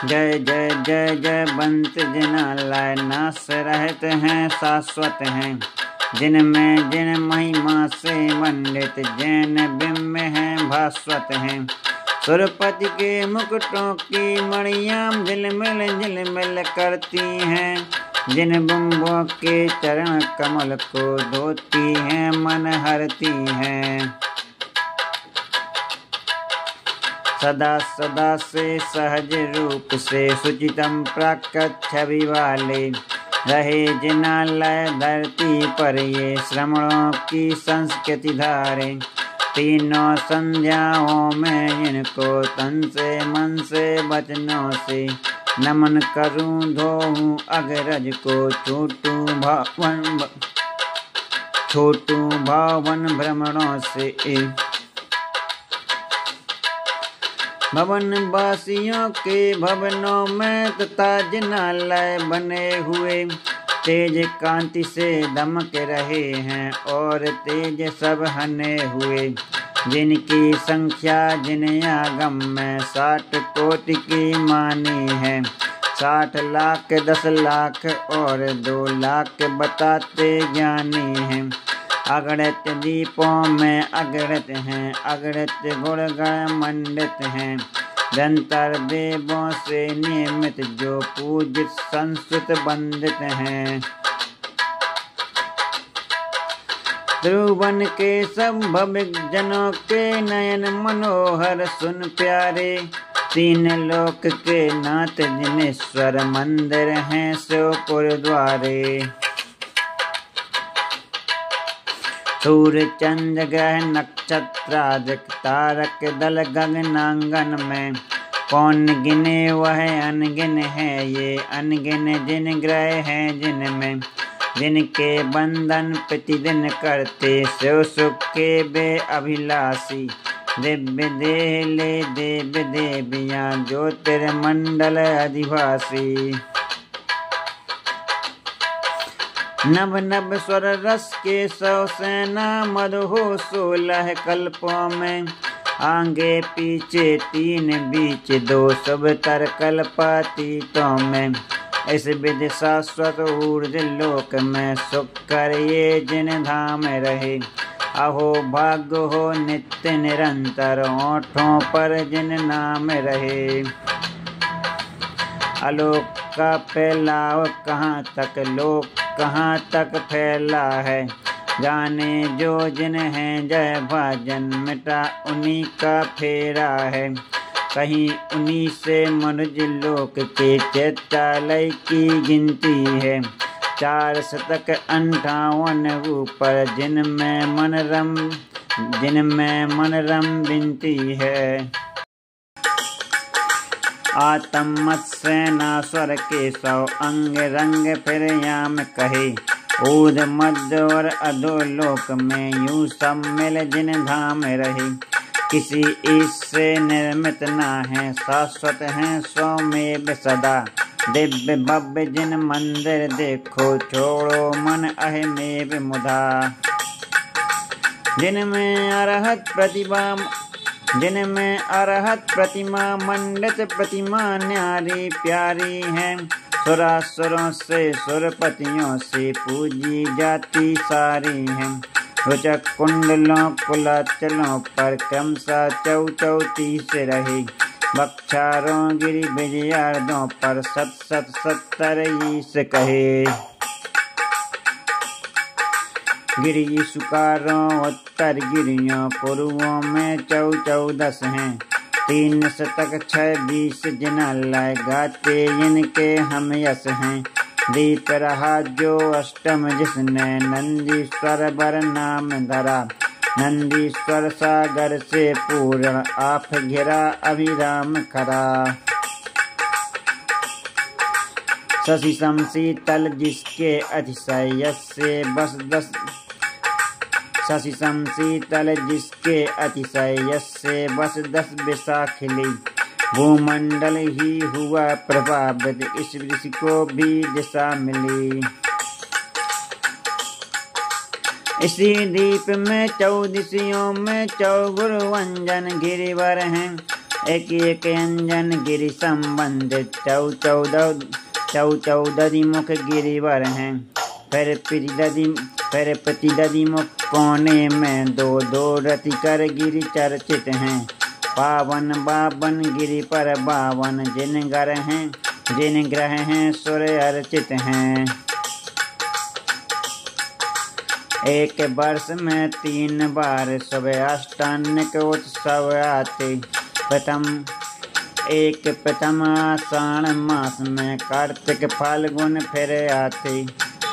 जय जय जय जय बंत जिनालय नाश रहते हैं शाश्वत हैं, जिनमें जिन महिमा से मंडित जैन बिंब हैं भास्वत हैं। सुरपति के मुकुटों की मणियां झिलमिल करती हैं, जिन बिंबों के चरण कमल को धोती हैं मन हरती हैं। सदा सदा से सहज रूप से सुचितम प्राकृत छवि वाले रहे जिनालय धरती पर ये श्रमणों की संस्कृति धारे। तीनों संध्याओं में इनको तन से मन से वचनों से नमन करूं धोऊं अग्रज को छोटू भावन भ्रमणों से। भवन वासियों के भवनों में तथा जिनालय बने हुए तेज कांति से दमक रहे हैं और तेज सब हने हुए, जिनकी संख्या जिन आगम में 60 कोटि की मानी है। 60 लाख 10 लाख और 2 लाख बताते ज्ञानी हैं। अगणित दीपों में अगणित हैं, अगणित गुणगण मंडित हैं। निरंतर देवों से नियमित जो पूजित संस्कृत वंदित हैं। त्रिभुवन के सब भविक जनों के नयन मनोहर सुन प्यारे। 3 लोक के नाथ जिनेश्वर मंदिर हैं शिवपुर द्वारे। सूर्य चंद्र ग्रह नक्षत्रादिक तारक दल गगनांगन में कौन गिने वह अनगिन है। ये अनगिन जिन ग्रह हैं जिनमें जिनके बंधन प्रतिदिन करते शिव सुख के बे अभिलाषी। दिव्य देह ले देव देवियां ज्योतिर्मंडल अधिवासी। नभ नभ स्वर रस के 100 सेना मधु 16 कल्पों में। आगे पीछे 3 बीच 2 शुभ तर कल्पातीतों में। इस विधि शाश्वत ऊर्ज लोक में सुख कर ये जिन धाम रहे। अहो भाग्य हो नित्य निरंतर ओठों पर जिन नाम रहे। आलोक का फैलाव कहाँ तक लोक कहाँ तक फैला है। जाने जो जिन हैं जय भाजन मिटा उन्हीं का फेरा है। कहीं उन्हीं से मनुज लोक के चैत्यालय की गिनती है। 4 शतक 58 ऊपर जिनमें मनरम बिनती है। आत्म मत सेना स्वर के 100 अंग रंग फिर याम कहे। ऊर्ध मध्य और अधोलोक में यूं सब मिल जिन धाम रहे। किसी इससे निर्मित ना है शाश्वत हैं स्वमेव सदा। दिव्य भव्य जिन मंदिर देखो छोड़ो मन अहमेव मुधा। जिनमें अरहत प्रतिमा मंडित प्रतिमा न्यारी प्यारी है। सुरासुरों से सुरपतियों से पूजी जाती सारी हैं। रुचक कुंडलों कुलाचलों पर क्रमशः 34 रहे। बक्षारों गिरि विजयार्दों पर 70 कहे। गिरि सुकारों उत्तर गिरियों पूर्वों में 14 हैं। 3 शतक 26 जिनालय गाते इनके हम यश हैं। दीप रहा जो अष्टम जिसने नंदीश्वर बर नाम धरा। नंदीश्वर सागर से पूर्ण आप घिरा अभिराम खरा। शशि शीतल जिसके अतिशय से बस 10 शशि शीतल जिसके अतिशय से बस 10 विशाखिली। भूमंडल ही हुआ प्रभावित इस ऋषि को भी दिशा मिली। इसी द्वीप में 14 में 4 गुरुवंजन गिरिवर हैं। एक एक अंजन गिरि संबंधित चौदरी मुख गिरिवर हैं। फिर प्रति मुख कोने में दो दो रति कर गिरि चर्चित हैं। पावन बावन गिरि पर बावन जिन ग्रह हैं सुर अर्चित हैं। एक वर्ष में 3 बार सुबह अष्टान्निक उत्सव आते। प्रथम आषाढ़ मास में कार्तिक फाल्गुन फिर आते।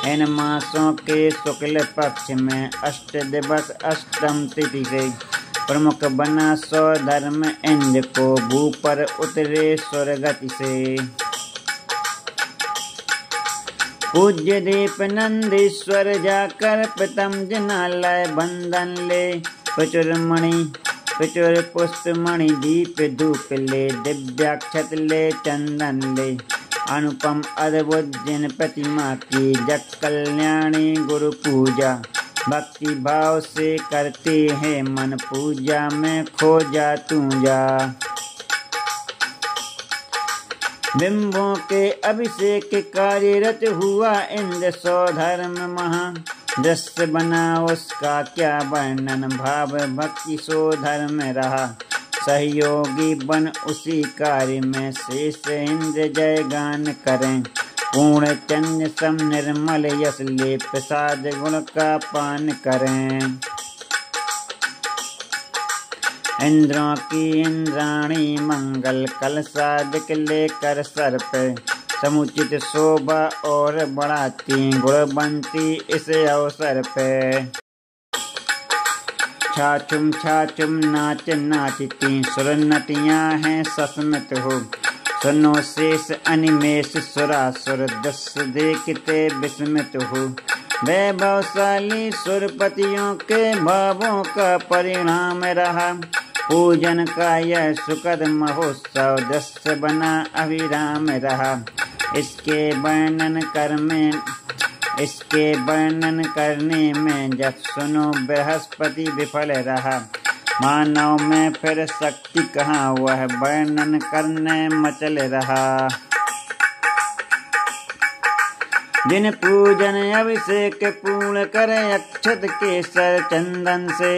इन मासों के शुक्ल पक्ष में 8 दिवस अष्टम तिथि से प्रमुख बना स्वधर्म इंद्र को भू पर उतरे स्वर्गति से। पूज्य दीप नंदीश्वर जाकर प्रथम जिनालय बंधन ले। प्रचुर पुष्प मणि दीप धूप ले। दिव्याक्षत ले चंदन ले। अनुपम अद्भुत जिन प्रतिमा की जग कल्याणी गुरु पूजा। भक्ति भाव से करते हैं मन पूजा में खो जा तू जा। बिंबों के अभिषेक कार्यरत हुआ इंद्र स्वधर्म महा। दृश्य बना उसका क्या वर्णन भाव भक्ति स्वधर्म रहा। सहयोगी बन उसी कार्य में शेष इंद्र जय गान करें। पूर्ण चंद्र सम निर्मल यश ले प्रसाद गुण का पान करें। इंद्रों की इंद्राणी मंगल कलशादिक लेकर सर पे। समुचित शोभा और बढ़ाती गुणवंती इस अवसर पे। छाछुम नाच नाचती सुर नटियां हैं सस्मित हो। सुनो शेष अनिमेष सुरासुर दृश्य देखते विस्मित हो। वैभवशाली सुरपतियों के भावों का परिणाम रहा। पूजन का यह सुखद महोत्सव दृश्य बना अविराम रहा। इसके वर्णन करने में जब सुनो बृहस्पति विफल रहा। मानव में फिर शक्ति कहाँ वह वर्णन करने मचल रहा। जिन पूजन अभिषेक पूर्ण करे अक्षत केसर चंदन से।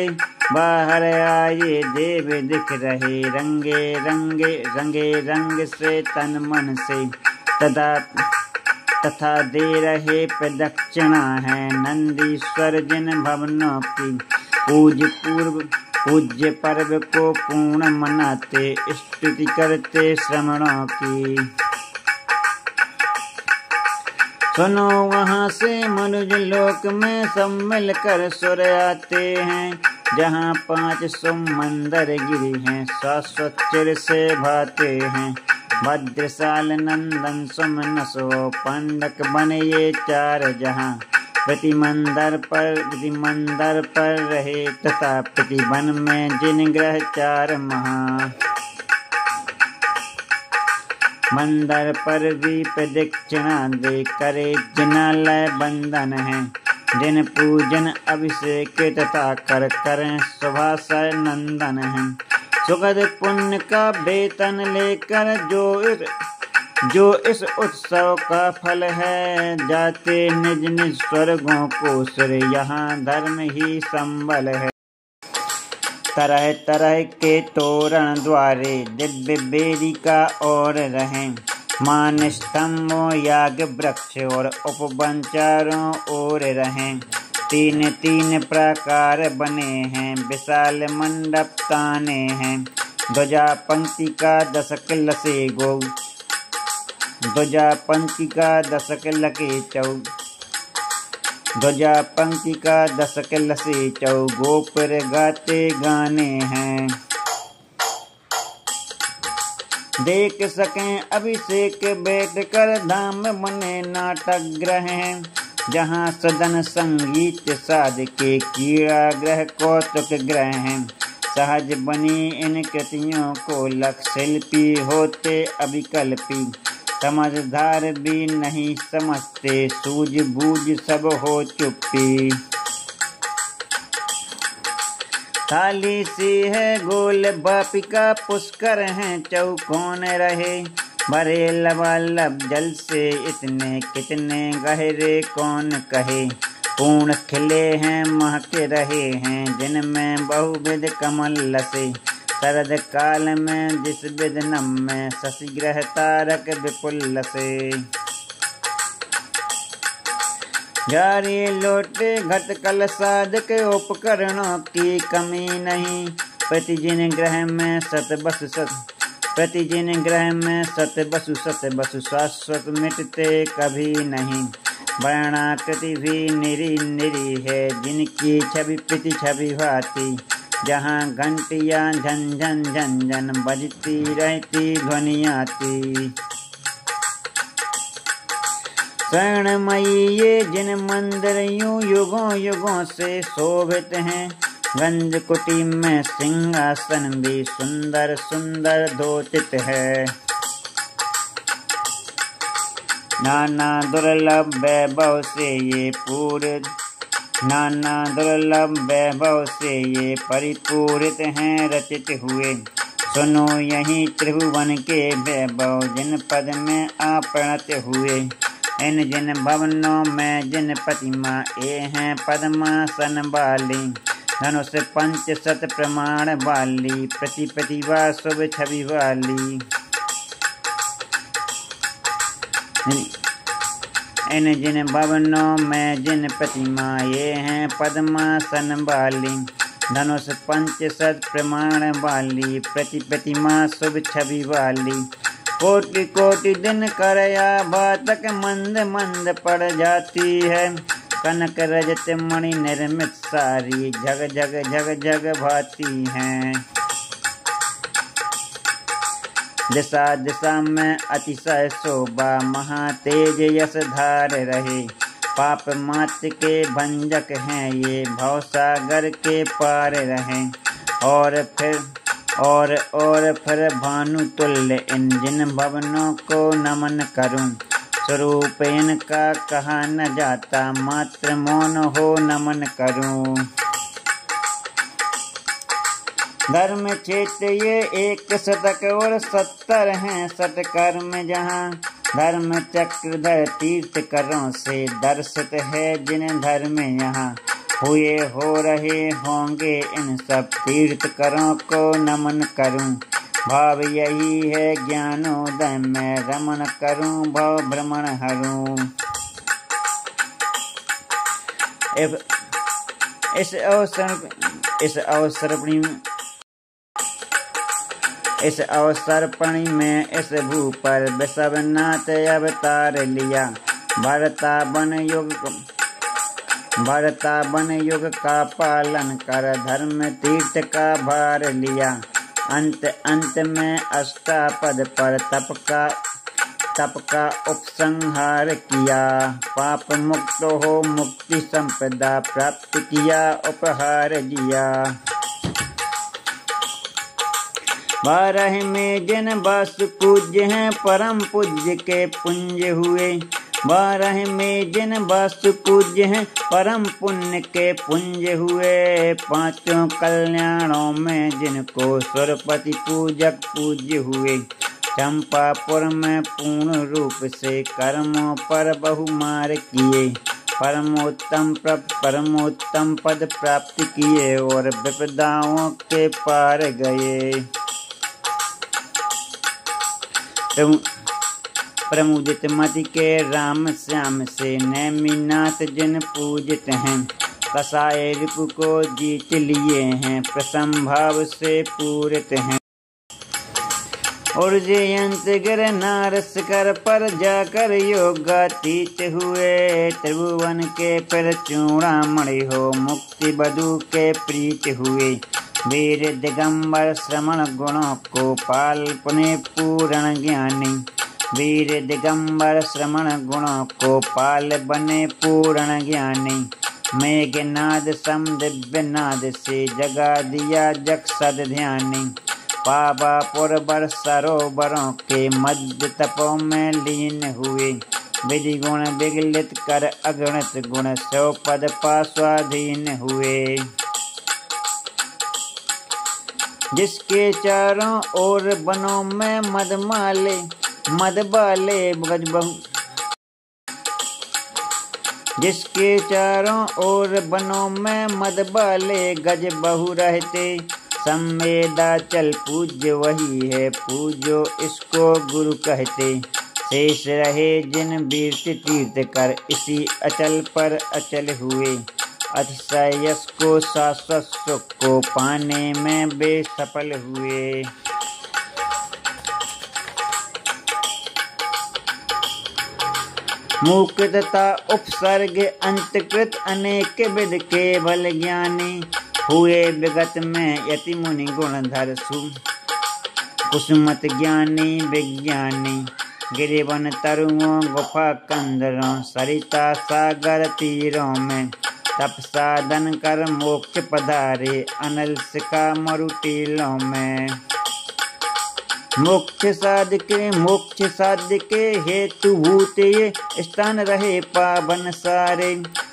बाहर आए देव दिख रहे रंगे रंग से तन मन से। तथा दे रहे प्रदक्षिणा है नंदीश्वर जिन भवनों की। पूज्य पर्व को पूर्ण मनाते स्तुति करते श्रमणों की। सुनो वहाँ से मनुज लोक में सब मिलकर सुर आते हैं। जहाँ 5 सुमंदर गिरी हैं शाश्वत चिर से भाते हैं। भद्रशाल नंदन सुमन सो पंडक बने ये 4 जहाँ। प्रति मंदिर पर रहे तथा प्रतिवन में जिन ग्रह 4 महा। मंदिर पर भी प्रदक्षिणा दे करे जिनालय बंधन है। जिन पूजन अभिषेक तथा करें शुभाशय नंदन है। सुखद पुण्य का वेतन लेकर जो इस उत्सव का फल है। जाते निज निज स्वर्गों को सुर यहाँ धर्म ही संबल है। तरह तरह के तोरण द्वारे दिव्य बेदिका और रहें। मान स्तंभों याग वृक्ष और उपवन चारों ओर रहें। 3 प्रकार बने हैं विशाल मंडप ताने हैं। ध्वजा पंक्ति का दशक लसे गो। ध्वजा पंक्ति का दशक लसे चौ। गोपुर गाते गाने हैं। देख सकें अभिषेक बैठ कर धाम बने नाटक ग्रह हैं। जहाँ सदन संगीत साध के कीड़ा ग्रह कौतुक ग्रह हैं। सहज बनी इन कृतियों को लख शिल्पी होते अभिकल्पी। समझदार भी नहीं समझते सूझबूझ सब हो चुप्पी। थाली सी है गोल वापिका पुष्कर हैं चौकोन रहे। भरे लबालब जल से इतने कितने गहरे कौन कहे। पूर्ण खिले हैं महके रहे हैं जिनमें बहुविध कमल लसे। शरद काल में जिस विध नम में शशि ग्रह तारक विपुल से। जारी लोटे घट कल साधक उपकरणों की कमी नहीं। प्रतिजिन ग्रह में सत बसु सत प्रतिजिन ग्रह में सत बसु शाश्वत मिटते कभी नहीं। वर्णाकृति भी निरी निरी है जिनकी छवि प्रति छवि भाती। जहाँ घंटियाँ झन झन झन झन बजती रहती ध्वनि आती। स्वर्णमयी ये जिन मंदिर यूं युगों युगों से शोभित हैं। गंज कुटी में सिंहासन भी सुंदर सुंदर धोतित है। नाना दुर्लभ वैभव से ये पूरित नाना दुर्लभ वैभव से ये परिपूरित हैं रचित हुए। सुनो यही त्रिभुवन के वैभव जिन पद में आपणत हुए। इन जिन भवनों में जिन प्रतिमा ये हैं पद्मासन वाली। धनुष पंच सत प्रमाण वाली प्रति प्रतिभा शुभ छवि वाली। इन जिन भवनों में जिन प्रतिमा ये हैं पद्मासन वाली। धनुष पंच सत प्रमाण वाली प्रति प्रतिमा शुभ छवि वाली। कोटि कोटि दिन करया भातक मंद मंद पड़ जाती है। कनक रजत मणि निर्मित सारी जग जग जग जग भाती हैं। दिशा दिशा में अतिशय शोभा महातेज यश धार रहे। पाप मात्र के भंजक हैं ये भवसागर के पार रहें। और फिर भानु तुल्य इन जिन भवनों को नमन करूं। स्वरूप इनका कहा न जाता मात्र मौन हो नमन करूं। धर्म क्षेत्र ये 1 शतक और 70 हैं षटकर्म जहाँ। धर्म चक्रधर तीर्थ करों से दर्शित है जिन धर्म यहाँ। हुए हो रहे होंगे इन सब तीर्थ करों को नमन करूं। भाव यही है ज्ञानोदय में रमण करूं भव भ्रमण हरूं। इस अवसरपणी में इस भू पर विषवनाथ अवतार लिया। भरता वन युग का पालन कर धर्म तीर्थ का भार लिया। अंत में अष्टापद पर तप का उपसंहार किया। पाप मुक्त हो मुक्ति संपदा प्राप्त किया उपहार दिया। 12 में जिन वासु पूज्य हैं परम पूज्य के पुंज हुए। 12 में जिन वासु पूज्य हैं परम पुण्य के पुंज हुए। 5 कल्याणों में जिनको सुरपति पूजक पूज्य हुए। चंपापुर में पूर्ण रूप से कर्मों पर बहुमार किए। परमोत्तम पद प्राप्त किए और विपदाओं के पार गए। प्रमुदित मति के राम श्याम से नैमिनाथ जिन पूजित हैं। कसाय रिपु को जीत लिए हैं प्रसंभाव से पूरित हैं। और जयंत गिर नारस कर पर जाकर योगातीत हुए। त्रिभुवन के फिर चूड़ामणि हो मुक्ति बधु के प्रीत हुए। वीर दिगंबर श्रवण गुणों को पाल पुण्य पूर्ण ज्ञानी। वीर दिगंबर श्रवण गुणों को पाल बने पूर्ण ज्ञानी। मेघनाद सम दिव्य नाद से जगा दिया जगसद ध्यानी। पावापुर बर सरोवरों के मध्य तपों में लीन हुए। विधि गुण विगलित कर अगणित गुण 100 पद पा स्वाधीन हुए। जिसके चारों ओर बनों में मद वाले गज बहु, जिसके चारों ओर बनों में मद वाले गज बहु रहते। संवेदाचल पूज्य वही है, पूजो इसको गुरु कहते। शेष रहे जिन वीर तीर्थ कर, इसी अचल पर अचल हुए। अतिशय यश को शाश्वत सुख को पाने में वे सफल हुए। मुक्तता उपसर्ग अंतकृत अनेक विध केवल ज्ञानी। हुए विगत में यति मुनि गुणधर सु, कुसुमत ज्ञानी विज्ञानी। गिरिवन तरुओं गुफा कंदरों, सरिता सागर तीरों में। तप साधन कर मोक्ष पधारे, अनल सिका मरुटीलों में। मोक्ष साध के हेतु भूत ये स्थान रहे पावन सारे।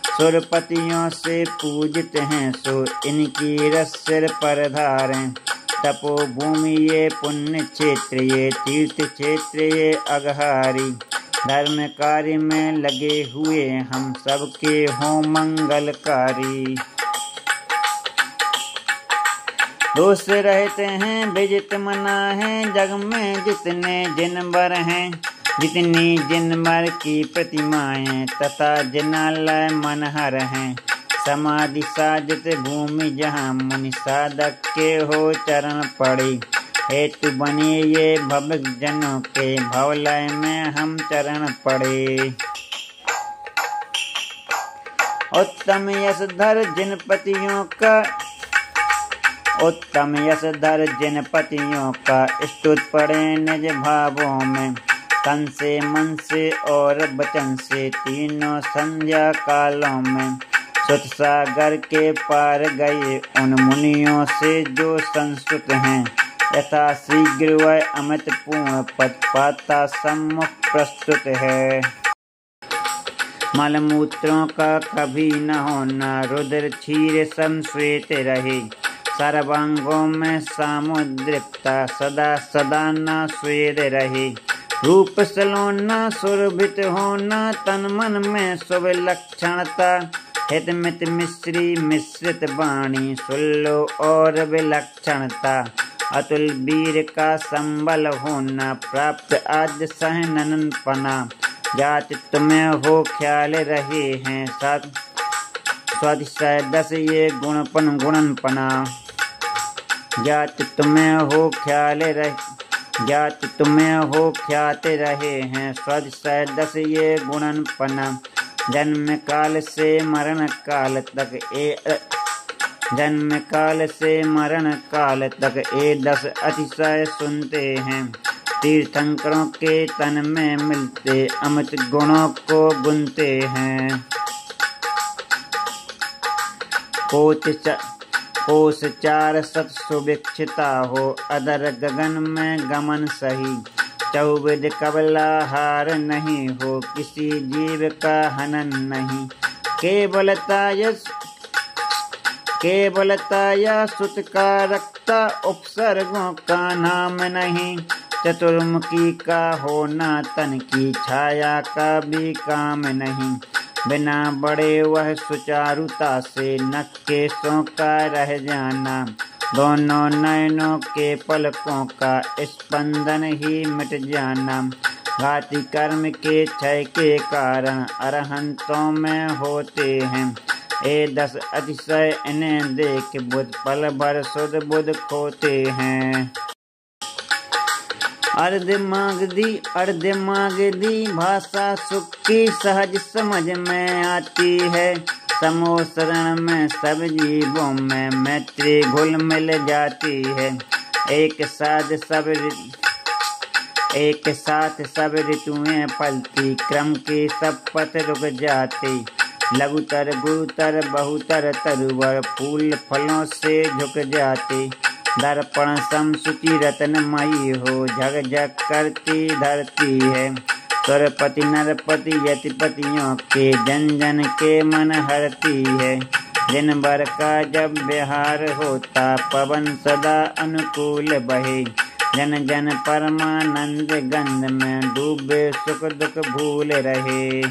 सुरपतियों से पूजित हैं सो, इनकी रस सिर पर धारें। तपोभूमि ये पुण्य क्षेत्र ये, तीर्थ क्षेत्र ये अघहारी। धर्म कार्य में लगे हुए हम, सबके हों मंगलकारी। दोष रहते हैं विजित मना है, जग में जितने जिनवर हैं। जितनी जिनवर की प्रतिमाएं, तथा जिनालय मनहर हैं। समाधि साधित भूमि जहाँ, मुनि साधक के हो चरण पड़े। हेतु बने ये भवक जनों के, भवलय में हम चरण पड़े। उत्तम यशधर जिन पतियों का, स्तुत पड़े निज भावों में। तन से मन से और वचन से, तीनों संध्या कालों में। सुत सागर के पार गए उन मुनियों से जो संस्कृत हैं। यथा शीघ्र वह अमित पूर्ण पद पाता सम्मुख प्रस्तुत है। मलमूत्रों का कभी न होना, रुद्र क्षीर संश्वेत रहे। सर्वांगों में सामुद्रिकता, सदा सदा न स्वेद रहे। रूप सलोना सुरभित होना, तन मन में शुभ लक्षणता। हित मित मिश्री मिश्रित वाणी, सुल्लो और विलक्षणता। अतुल वीर का संबल होना, प्राप्त आद्य सहनन पना। जाति तुम्हें हो ख्याल रहे हैं, स्वातिशय 10 ये गुणन पना। जाति तुम्हें हो ख्याते रहे हैं, स्वातिशय 10 ये गुणन पना। जन्म काल से मरण काल तक ये 10 अतिशय सुनते हैं। तीर्थंकरों के तन में मिलते, अमित गुणों को गुनते हैं। कोश 4 सत सुभिक्षिता हो, अदर गगन में गमन सही। चौविध कबलाहार नहीं हो, किसी जीव का हनन नहीं। केवलता या सुत का रक्ता, उपसर्गों का नाम नहीं। चतुर्मुखी का होना, तन की छाया का भी काम नहीं। बिना बड़े वह सुचारुता से, नख केशों का रह जाना। दोनों नयनों के पलकों का स्पंदन ही मिट जाना। घाती कर्म के क्षय के कारण, अरहंतों में होते हैं। ये 10 अतिशय इन्हें देख, बुध पल भर सुध बुध खोते हैं। अर्ध मागधी भाषा सुख की सहज समझ में आती है। समोसरण में सब जीवों में मैत्री घुल मिल जाती है। एक साथ सब ऋतुएं पलती, क्रम की सब पथ रुक जाती। लघुतर गुरुतर बहुतर तरुवर, फूल फलों से झुक जाती। दर्पण समसुचि रत्नमयी हो, झग झग करती धरती है। सुरपति नरपति यतिपतियों के, जन जन के मन हरती है। दिन भर का जब बिहार होता, पवन सदा अनुकूल बहे। जन जन परमानंद गंध में डूबे, सुख दुख भूल रहे।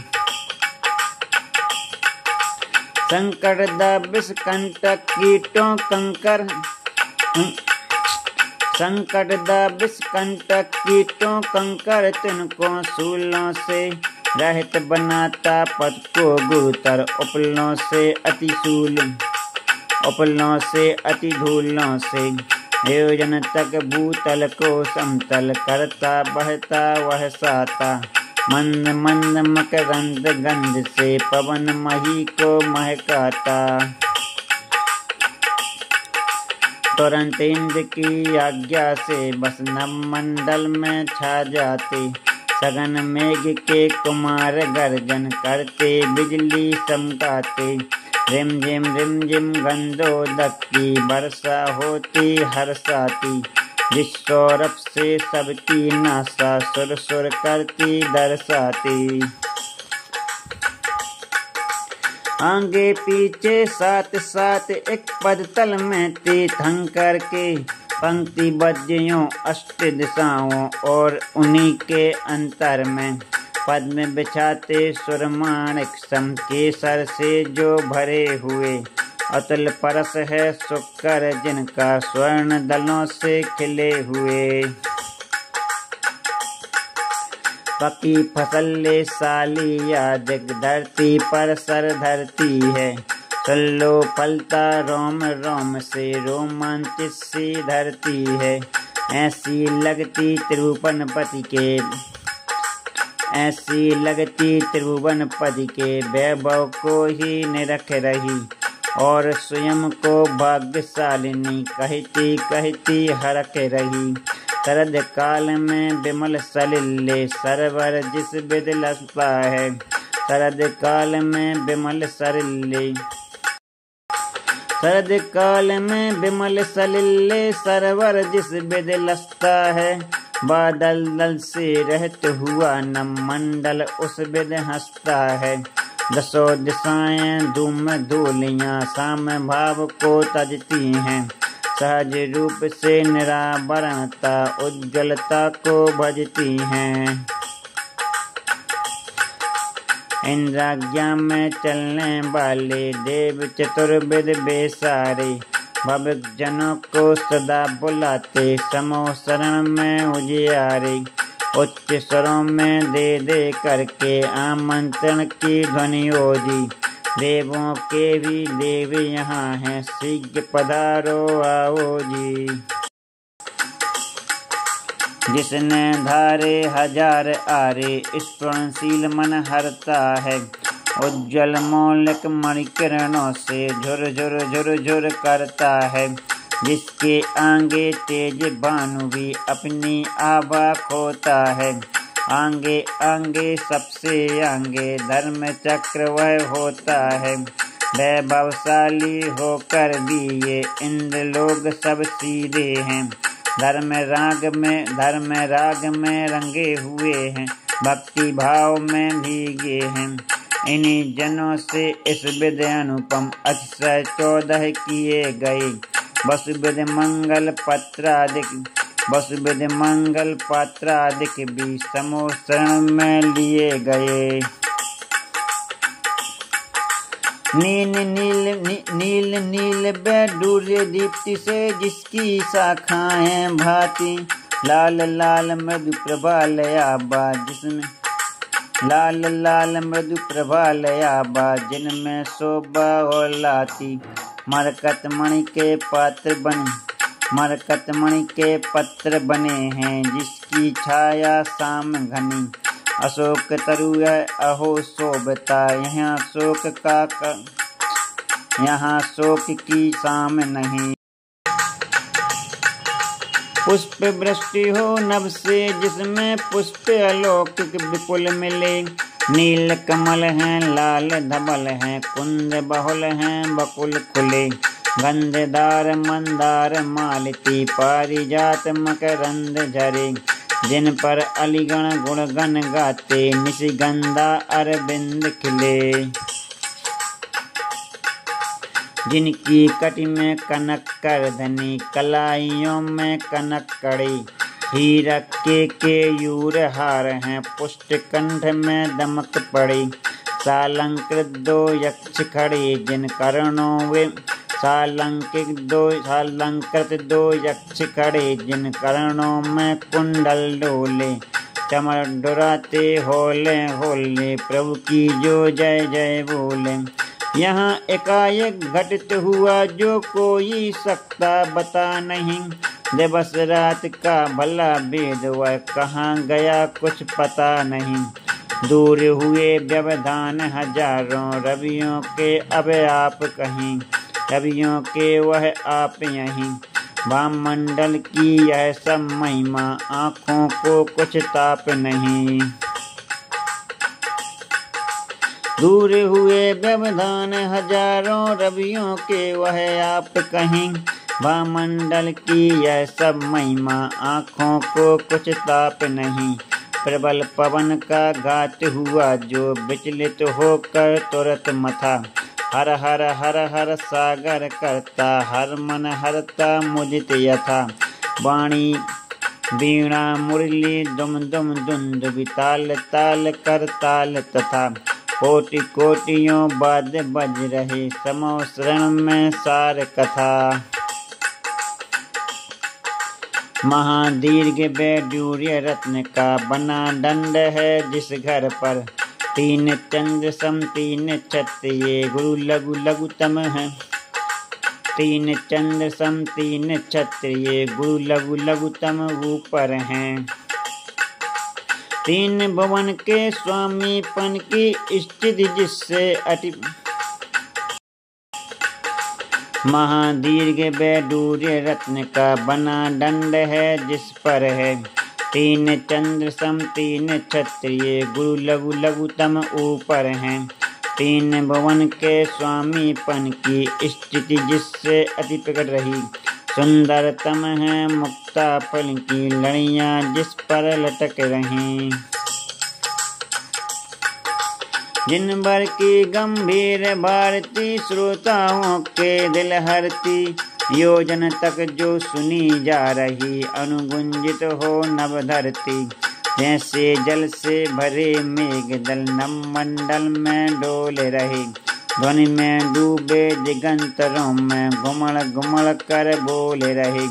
संकट दाबिस कंटक कीटों कंकर, संकट दाबिस कंटक कीटों कंकर, तिनको शूलों से रहित बनाता पद को गुरुतर। उपलों से अति शूल, उपलों से अति धूलों से, योजन तक भूतल को समतल करता। बहता वह साता मंद मंद मकरंद गंध से, पवन मही को महकाता। तुरंत इंद्र की आज्ञा से बस नवमंडल में छा जाते। सघन मेघ के कुमार गर्जन करते, बिजली चमकाते। रिम झिम गंधोदक की वर्षा होती हर्षाती। जिस सौरभ से सबकी नासा सुर सुर करती दर्शाती। आगे पीछे साथ साथ एक पद तल में तीर्थंकर के, पंक्ति बद्यों अष्ट दिशाओं और उन्हीं के अंतर में। पद में बिछाते सुरमाणिक सम केसर से जो भरे हुए। अतुल परस है शुक्र जिनका, स्वर्ण दलों से खिले हुए। पकी फसल ले साली यादक, धरती पर सर धरती है। चलो फलता रोम रोम से, रोमांचित सी धरती है। ऐसी लगती त्रिभुवनपति के, ऐसी लगती त्रिभुवनपति के, वैभव को ही निरख रही। और स्वयं को भाग्यशालिनी कहती कहती हरख रही। शरद काल में विमल सलिले, सरवर जिस विध लसता है। शरद काल में विमल सलिले, शरद काल में विमल सलिले, सरवर जिस विध लसता है। बादल दल से रहत हुआ नवमंडल, उस विध हंसता है। दसों दिशाएं धूम धूलियां, साम भाव को तजती हैं। सहज रूप से निरावरणता, उज्ज्वलता को भजती हैं। इंद्राज्ञा में चलने वाले देव चतुर्विद बेसारे, भक्त जनों को सदा बुलाते, समो शरण में उजियारे। उच्च स्वरों में दे दे करके आमंत्रण की ध्वनि ओजी। देवों के भी देव यहाँ हैं, शीघ्र पधारो आओ जी। जिसने धारे हजार आरे, स्फुरणशील मन हरता है। उज्ज्वल मौलिक मणिकिरणों से झुर झुर झुर झुर करता है। जिसके आगे तेज भानु भी अपनी आभा खोता है। आगे आगे सबसे आगे धर्म चक्र वह होता है। वैभवशाली होकर भी ये इंद्र लोग सब सीधे हैं। धर्म राग में रंगे हुए हैं, भक्ति भाव में भीगे हैं। इन्हीं जनों से इस विध अनुपम अतिशय 14 किए गए। वसुविध मंगल पात्रादिक भी समूह शरण में लिए गए। नील नील वैडूर्य दीप्ति से जिसकी शाखाएं भांति। लाल लाल मृदु प्रभा लयाबा जिसमें, लाल लाल मृदु प्रभा लयाबा जिनमें शोभा और लाती। मरकत मणि के पत्र बने हैं, जिसकी छाया शाम घनी। अशोक तरु अहो शोभता, यहाँ शोक की शाम नहीं। पुष्प वृष्टि हो नभ से, जिसमें पुष्प अलौकिक विपुल मिले। नील कमल हैं, लाल धवल हैं, कुंद बहुल हैं, बकुल खुले। गंधदार मंदार मालती, पारिजात मकरंद झरे। जिन पर अलिगण गुणगण गाते, निशिगंधा अरविंद खिले। जिनकी कटी में कनक कर धनी, कलाइयों में कनक कड़ी, हीरक के केयूर हार हैं, पुष्ट कंठ में दमक पड़ी। सालंकृत दो यक्ष खड़े, जिन कर्णों वे सालंकृत दो यक्ष खड़े, जिन कर्णों में कुंडल डोले, चमर डुराते होले होले, प्रभु की जो जय जय बोले। यहाँ एकाएक घटित हुआ जो कोई सकता बता नहीं, दिवस रात का भला भेद वह कहाँ गया कुछ पता नहीं। दूर हुए व्यवधान हजारों, रवियों के अब आप कहीं, रवियों के वह आप यहीं। वामंडल की यह सब महिमा, आँखों को कुछ ताप नहीं। दूर हुए व्यवधान हजारों, रवियों के वह आप कहीं। वामंडल की यह सब महिमा, आँखों को कुछ ताप नहीं। प्रबल पवन का घात हुआ जो, विचलित होकर तुरत मथा। हर हर हर हर सागर करता, हर मन हरता मुदित यथा। वाणी वीणा मुरली दुम दुम दुंदुभि, ताल ताल कर ताल तथा। कोटि कोटियों वाद्य बज रहे, समो शरण में सार कथा। महादीर्घ वैडूर्य रत्न का बना दंड है जिस घर पर, तीन चंद्र सम तीन छत्र ये गुरु लघु लघुतम है। तीन चंद्र सम तीन छत्र ये गुरु लघु लघुतम ऊपर हैं। तीन भुवन के स्वामीपन की स्थिति जिससे अति, महादीर्घ वैडूर्य रत्न का बना दंड है जिस पर है। तीन चंद्र सम तीन छत्र ये गुरु लघु लघुतम ऊपर हैं। तीन भुवन के स्वामीपन की स्थिति जिससे अति प्रकट रही। सुंदरतम है मुक्ता फल की लड़ियां जिस पर लटक रहीं। जिन भर की गंभीर भारती, श्रोताओं के दिल हरती। योजन तक जो सुनी जा रही, अनुगुंजित हो नभ धरती। जैसे जल से भरे मेघ दल, नवमंडल में डोल रहे। ध्वनि में डूबे दिगंतरों में, घुमड़ घुमड़ कर बोल रहे।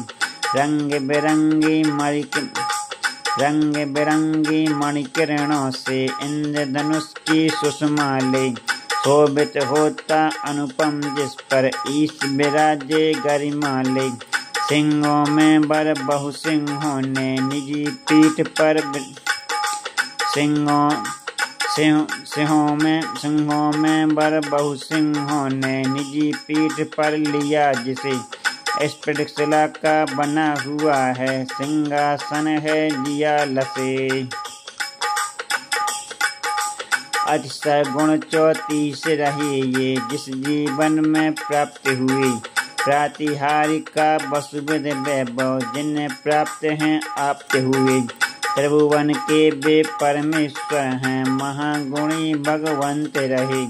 रंग बिरंगी मणिकिरणों से इंद्रधनुष की सुषमा ले। शोभित होता अनुपम जिस पर, ईश विराजे गरिमा ले। सिंहों में बर बहु सिंहों ने, निजी पीठ पर सिंहों में बर बहु सिंहों ने, निजी पीठ पर लिया जिसे। स्फटिक शिला का बना हुआ है, सिंहासन है जिया लसे। अतिशय गुण 34 रहे ये, जिस जीवन में प्राप्त हुए। प्रातिहारिका वसुविध वैभव, जिन्हें प्राप्त हैं आप्त हुए। त्रिभुवन के वे परमेश्वर हैं, महागुणी भगवंत रहे।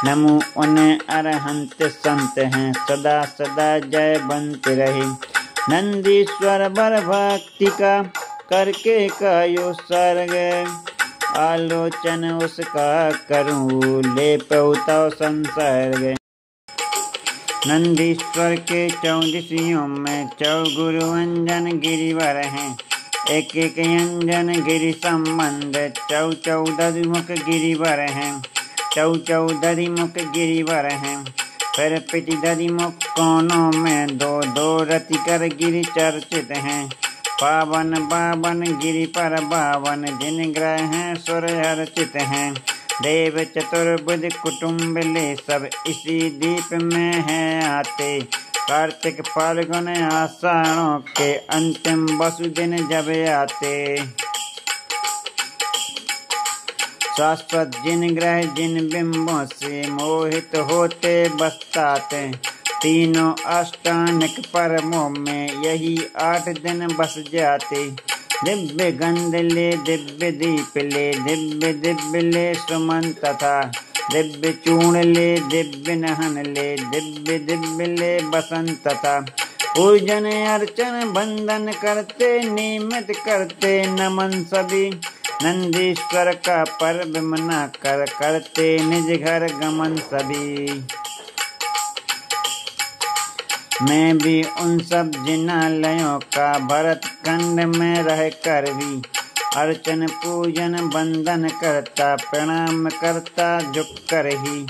नमो उन्हें अरहंत संत हैं, सदा सदा जयवंत रहे। नंदीश्वर बर भक्ति का करके कायो सर्ग, आलोचन उसका करूँ ले पहुँचाओ संसर्ग। नंदीश्वर के 14 में 4 गुरु अंजन गिरिवर हैं। एक एक अंजन गिरि संबंध, 14 मुख गिरिवर हैं। 14 मुख गिरिवर हैं। फिर पिटी मुख कोनों में 2 रति कर गिरि चर्चित हैं। पावन बावन गिरि पर बावन, जिन ग्रह हैं सुर अर्चित हैं। देव चतुर्भुज कुटुम्ब ले सब इसी दीप में हैं आते। कार्तिक फाल्गुन आषाढ़ों के अंतिम वसु दिन जब आते। शाश्वत जिन ग्रह जिन बिंबों से मोहित होते बसताते। तीनों अष्टानिक परमों में यही 8 दिन बस जाते। दिव्य गंध ले दिव्य दीप ले, दिव्य दिव्य ले सुमन तथा। दिव्य चूर्ण ले दिव्य नहन ले दिव्य दिव्य ले बसंत तथा पूजन अर्चन बंदन करते नियमित करते नमन सभी नंदीश्वर का पर्व मना कर करते निज घर गमन सभी। मैं भी उन सब जिनालयों का भरत खंड में रह कर भी अर्चन पूजन बंदन करता प्रणाम करता झुक कर ही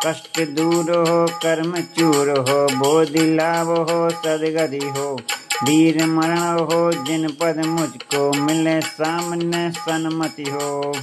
कष्ट दूर हो कर्म चूर हो बोधि लाभ हो सदगति हो वीर मरण हो जिन पद मुझको मिले सामने सन्मति हो।